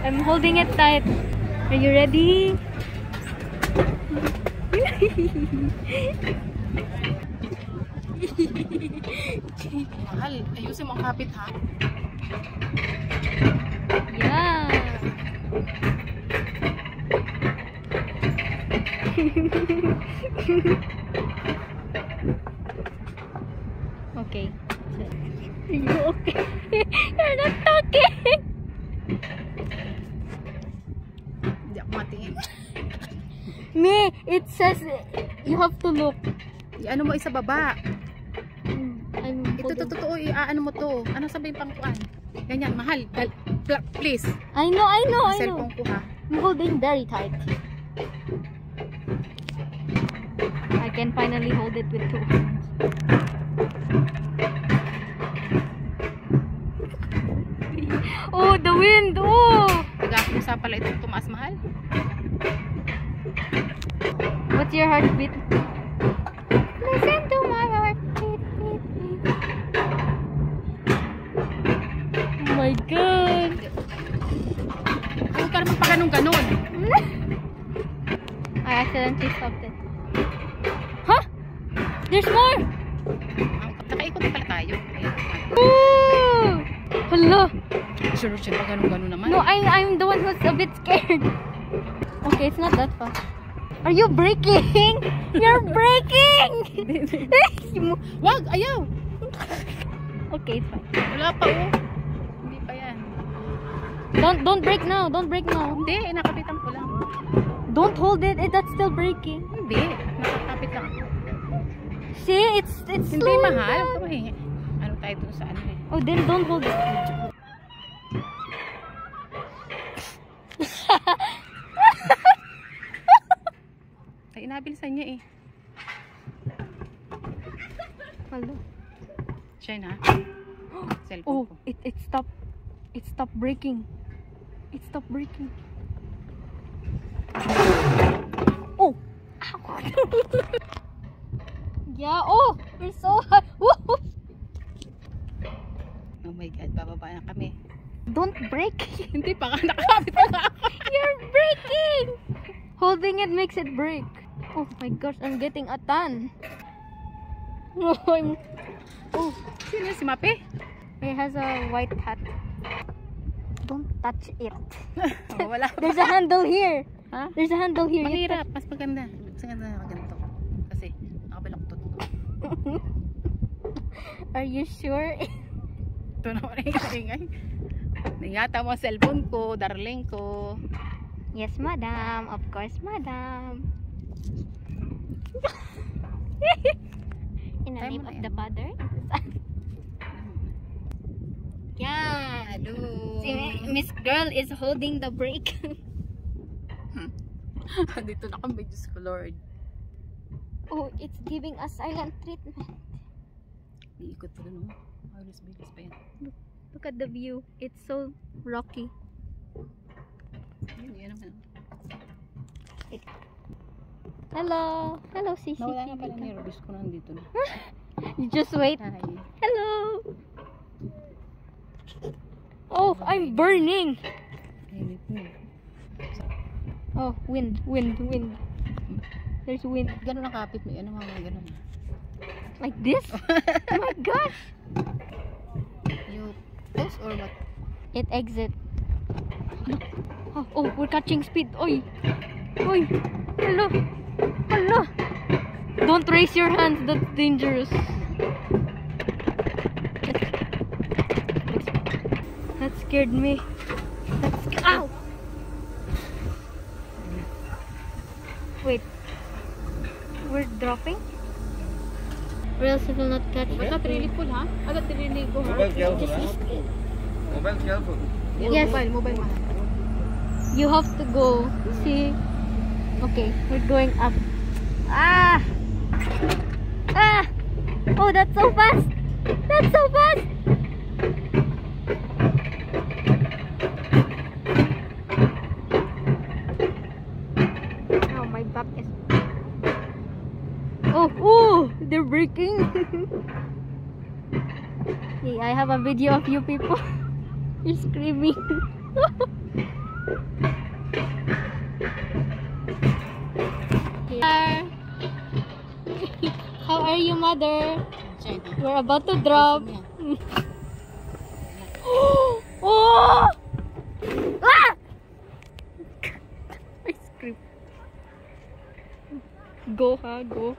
I'm holding it tight. Are you ready? Mahal, ayusin mo ang kapit ha. Yeah. Okay. Are you okay? You're not talking. Hindi ako matingin. Me, it says you have to look. Ano mo isa baba? I'm Ito totoo, ano mo to? Ano sabihin pangkuan? Ganyan, mahal. Please. I know. Cellphone ko ha. I'm holding very tight. I can finally hold it with 2 hands. Oh, the wind! Oh! Nag-aakusa pala itong tumaas, mahal. What's your heartbeat? Listen to my heartbeat. Oh my God! Huwag ka naman pa ganun-ganon. I accidentally stopped it. Huh? There's more! Nakaikot na pala tayo. Ooh! Hala! Sure, pa ganun-ganon naman. No, I'm the one who's a bit scared. Okay, it's not that fast. Are you braking? You're braking! Wag! Ayaw! Okay, it's fine. Wala pa oh. Hindi pa yan. Don't brake now. Don't brake now. Hindi, nakapitan ko lang. Don't hold it. That's still braking. Hindi, nakakapit lang ako. See, it's Hindi slowing mahal. down. Ano tayo dun sa ano eh. Oh, then don't hold it. Ay, inabilisan niya eh. Hello. Siya na. Oh, Cellphone ko. it stopped. It stopped braking. It stopped braking. Oh. Yeah. Oh, we're so high. Woo! Oh my God, bababa na kami. Don't brake. Hindi pa ka nakakapit na ako. You're braking. Holding it makes it brake. Oh my gosh, I'm getting a tan. No, oh, Sino si Mape? it has a white hat. Don't touch it. Oh, wala pa. There's a handle here. Ha? There's a handle here. You Mahirap. Mas maganda. Mas maganda na ganito. Kasi nakabaloktot. Are you sure? Ito naman ingay. Ingatan mo ang cellphone ko, darling ko. Yes, madam. Of course, madam. In the name of the Father. Yeah. See, Miss Girl is holding the brake. Dito na kami, Diyos ko Lord. Oh, it's giving us silent treatment. Iikot pa rin mo. Bilis pa yan. Look at the view. It's so rocky. Yan naman. Hello. Hello, CCTV. Nawala na pala ni Robis ko nandito na. You just wait. Hi. Hello. Oh, I'm burning. Init mo. Oh, wind. There's wind. Ganun ang kapit mo. Ano mga ganun. Like this? Oh my gosh. You pause or what? It exit. Oh, we're catching speed. Oi. Hello. Don't raise your hands. That's dangerous. That scared me. Ow! Wait. We're dropping? Or else it will not catch. Basta really full ha? Agad really go ha? Mobile careful, huh? Mobile careful. Yes. Mobile mahal. You have to go. See? Okay, we're going up. Ah! Oh, that's so fast! That's so fast! Oh, my back is... Oh, they're breaking. Hey, I have a video of you people. You're screaming. are you, mother? Check. We're about to drop. Oh! Ah! Ice cream. Go, ha? Go.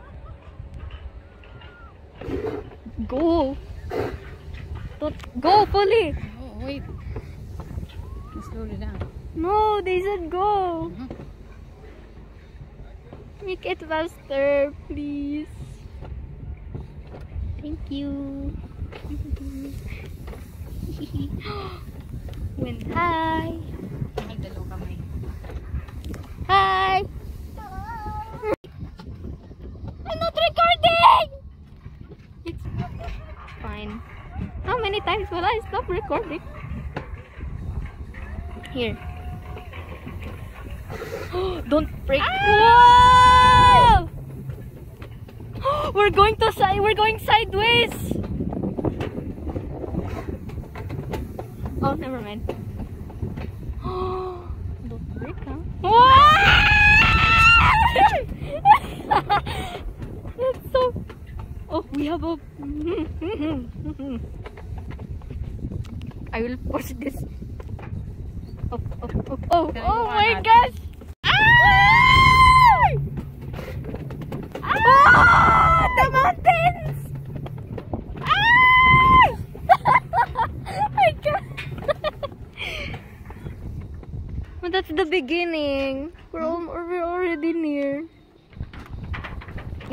Go. Go, fully. Oh, wait. Slowly lang. No, they said go. Make it faster, please. Thank you. Win. Hi. Ay, dalaw kamay. Hi. I'm not recording. It's fine. How many times will I stop recording? Here. Don't break. Ah! We're going sideways. Oh, never mind. Don't break, huh? That's so. Oh, we have a. I will push this. Oh my gosh! Ah! Ah! The mountains! Ah! My God! But that's the beginning. We're already near.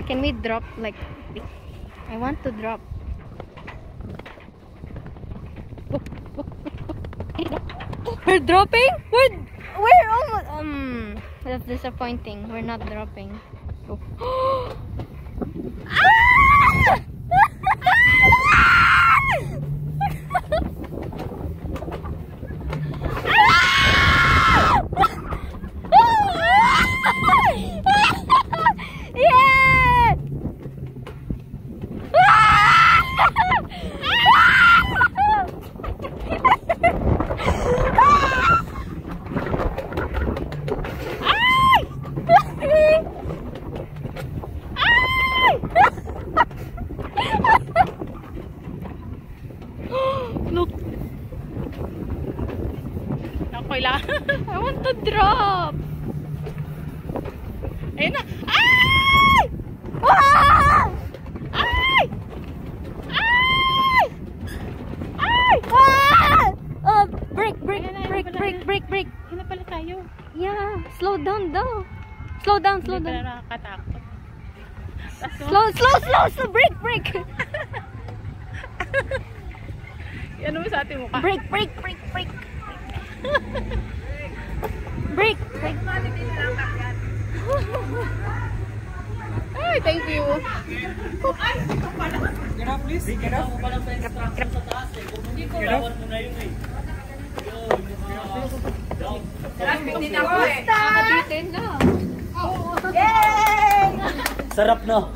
Can we drop like? I want to drop. We're dropping? We're almost that's disappointing. We're not dropping. Oh. Ah! Yeah! Look, Okay lang. I want to drop. Ayun na. Ay! Ah! Ay! Ay! Ay! Ah! Break. Ayun na pala tayo. Yeah, slow down daw. Slow down. Hindi pala nakakatakot. Slow. Break. Ano mo sa ating mukha? Break. Ay, thank you. Get up, please. Get up. Nakakabitin na. Sarap, no?